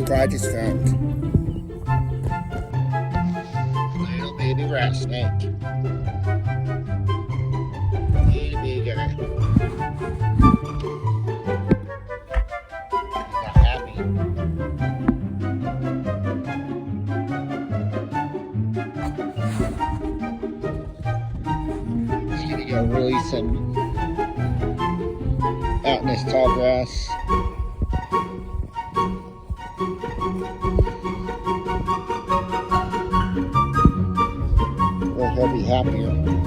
snake I just found. Little baby rat snake. Little baby guy. He's not happy. He's gonna go release him out in this tall grass. Where he'll be happier.